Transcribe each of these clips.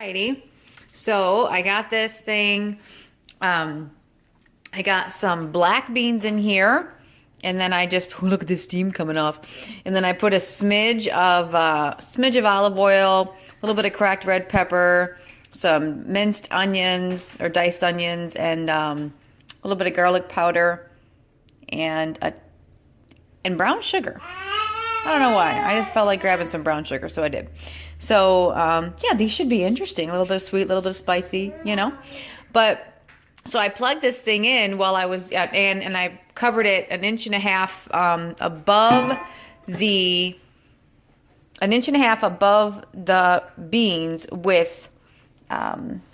Alrighty, so I got this thing. I got some black beans in here, and then I just look at the steam coming off. And then I put a smidge of olive oil, a little bit of cracked red pepper, some minced onions or diced onions, and a little bit of garlic powder, and brown sugar. I don't know why. I just felt like grabbing some brown sugar, so I did. So, yeah, these should be interesting. A little bit of sweet, a little bit of spicy, you know. But, so I plugged this thing in while I was, and I covered it an inch and a half above the beans with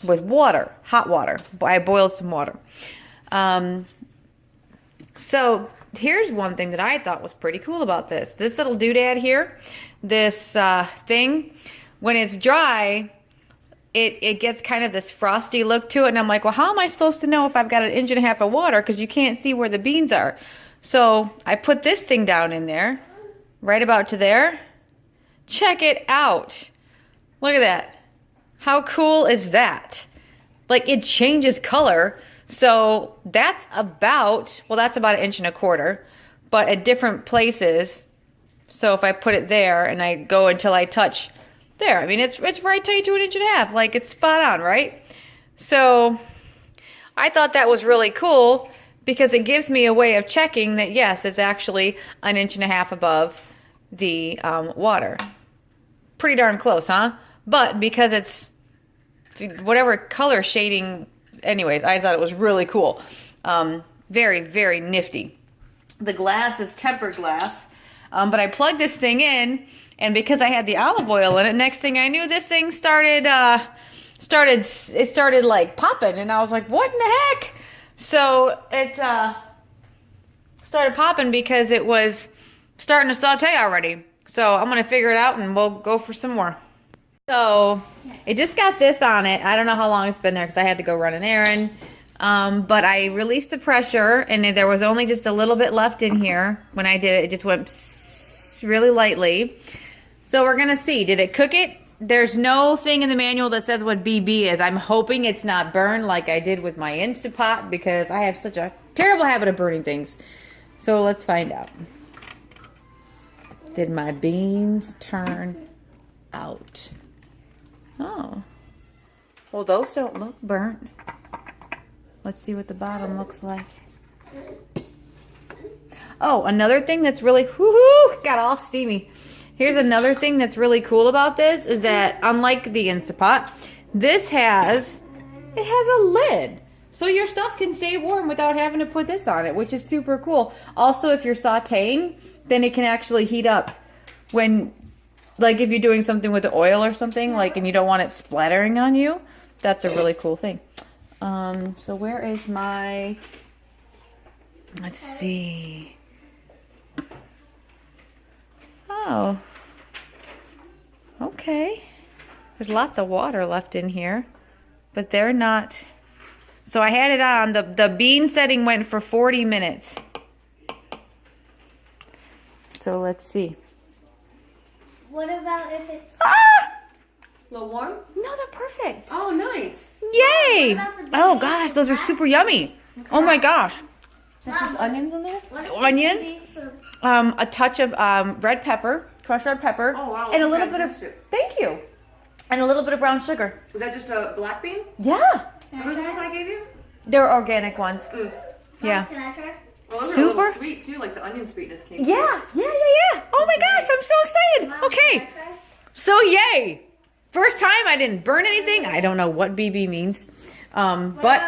water, hot water. I boiled some water. So here's one thing that I thought was pretty cool about this. This little doodad here, this thing, when it's dry, it gets kind of this frosty look to it. And I'm like, well, how am I supposed to know if I've got an inch and a half of water? Because you can't see where the beans are. So I put this thing down in there, right about to there. Check it out. Look at that. How cool is that? Like, it changes color. So that's about an inch and a quarter, but at different places. So if I put it there and I go until I touch there, I mean, it's right tight to an inch and a half. Like, it's spot on, right? So I thought that was really cool because it gives me a way of checking that, yes, it's actually an inch and a half above the water. Pretty darn close, huh? But because it's whatever color shading, anyways, I thought it was really cool. Very, very nifty. The glass is tempered glass, but I plugged this thing in, and because I had the olive oil in it, next thing I knew, this thing started like popping, and I was like, what in the heck? So it started popping because it was starting to saute already. So I'm gonna figure it out, and we'll go for some more. So it just got this on it. I don't know how long it's been there because I had to go run an errand. But I released the pressure, and there was only just a little bit left in here. When I did it, it just went really lightly. So we're going to see. Did it cook it? There's no thing in the manual that says what BB is. I'm hoping it's not burned like I did with my Instapot because I have such a terrible habit of burning things. So let's find out. Did my beans turn out? Oh. Well, those don't look burnt. Let's see what the bottom looks like. Oh, another thing that's really, whoo-hoo, got all steamy. Here's another thing that's really cool about this is that unlike the Instapot, this has a lid. So your stuff can stay warm without having to put this on it, which is super cool. Also, if you're sauteing, then it can actually heat up when, like if you're doing something with the oil or something, like, and you don't want it splattering on you. That's a really cool thing. So where is my, let's see. Oh, okay. There's lots of water left in here, but they're not. So I had it on, the bean setting went for 40 minutes. So let's see. What about if it's a little warm? No, they're perfect. Oh, nice. Yay! Oh gosh, those are super yummy. Okay. Oh my gosh. Is that just onions in there? Onions, a touch of red pepper, crushed red pepper, oh, wow. and a little bit of, thank you, and a little bit of brown sugar. Is that just a black bean? Yeah. Are those the ones I gave you? They're organic ones. Mm. Yeah. Can I try? Well, those super are a little sweet too, like the onion sweetness came through. Yeah. Oh my gosh, I'm so excited. Mom, Okay. So yay. First time I didn't burn anything. I don't know what BB means. But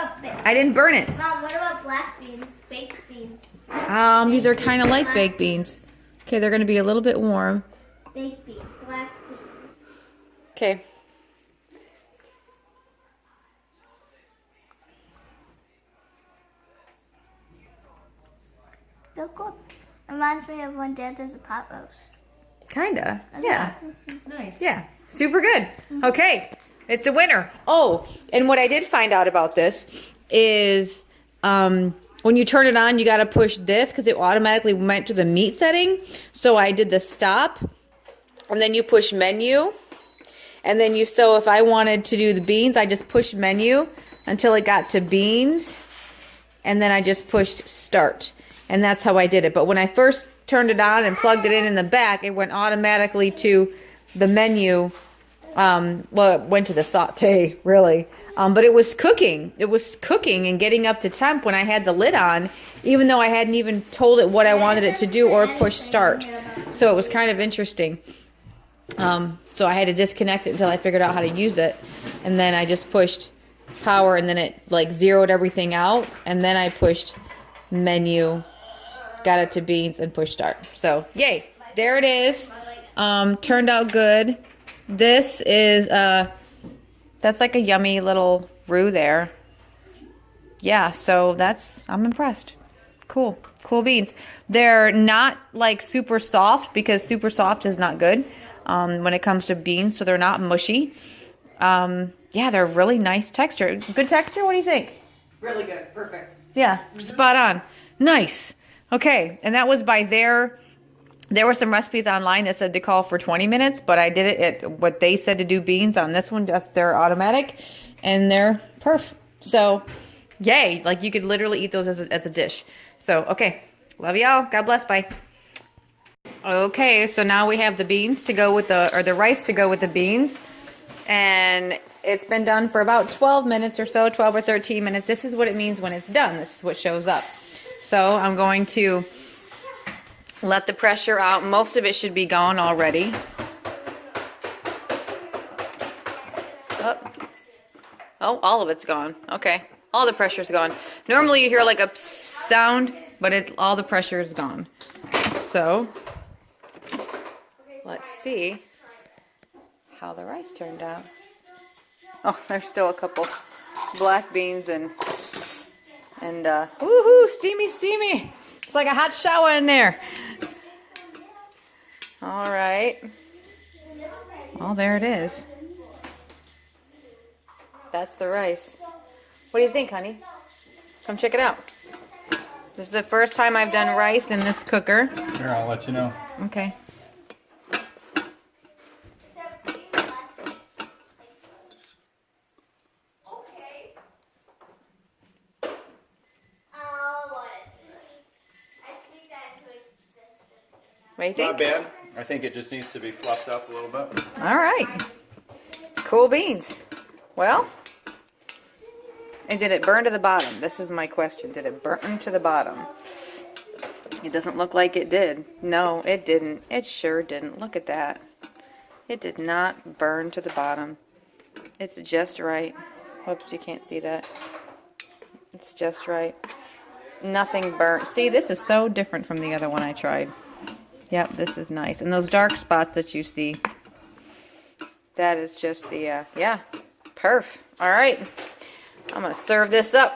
I didn't burn it. Mom, what about black beans, baked beans? These are kind of like baked beans. Okay, they're going to be a little bit warm. Baked beans, black beans. Okay. They're good. Reminds me of when Dad does a pot roast. Kinda. Yeah. Nice. Yeah. Super good. Okay. It's a winner. Oh, and what I did find out about this is when you turn it on, you got to push this because it automatically went to the meat setting. So I did the stop, and then you push menu, And then so if I wanted to do the beans, I just pushed menu until it got to beans. And then I just pushed start. And that's how I did it. But when I first turned it on and plugged it in the back, it went automatically to the menu. Well, it went to the saute, really. But it was cooking. It was cooking and getting up to temp when I had the lid on, even though I hadn't even told it what I wanted it to do or push start. So it was kind of interesting. So I had to disconnect it until I figured out how to use it. And then I just pushed power, and then it like zeroed everything out. And then I pushed menu, got it to beans, and pushed start. So yay, there it is. Turned out good. This is, that's like a yummy little roux there. Yeah, so I'm impressed. Cool. Cool beans. They're not like super soft, because super soft is not good when it comes to beans, so they're not mushy. Yeah, they're really nice texture. Good texture? What do you think? Really good. Perfect. Yeah, spot on. Nice. Okay, and that was by there were some recipes online that said to call for 20 minutes, but I did it at what they said to do beans on this one. Just they're automatic, and they're perf. So, yay. Like, you could literally eat those as a dish. So, okay. Love y'all. God bless. Bye. Okay, so now we have the beans to go with the rice to go with the beans. And it's been done for about 12 minutes or so, 12 or 13 minutes. This is what it means when it's done. This is what shows up. So, I'm going to let the pressure out. Most of it should be gone already. Oh, all of it's gone. Okay. All the pressure's gone. Normally you hear like a sound, but all the pressure is gone. So, let's see how the rice turned out. Oh, there's still a couple black beans and woohoo, steamy, steamy. It's like a hot shower in there. All right. Well, there it is. That's the rice. What do you think, honey? Come check it out. This is the first time I've done rice in this cooker. Here, I'll let you know. Okay. What do you think? Not bad. I think it just needs to be fluffed up a little bit. All right. Cool beans. Well, and did it burn to the bottom? This is my question. Did it burn to the bottom? It doesn't look like it did. No, it didn't. It sure didn't. Look at that. It did not burn to the bottom. It's just right. Whoops, you can't see that. It's just right. Nothing burnt. See, this is so different from the other one I tried. Yep, this is nice. And those dark spots that you see, that is just the, yeah, perf. All right, I'm going to serve this up.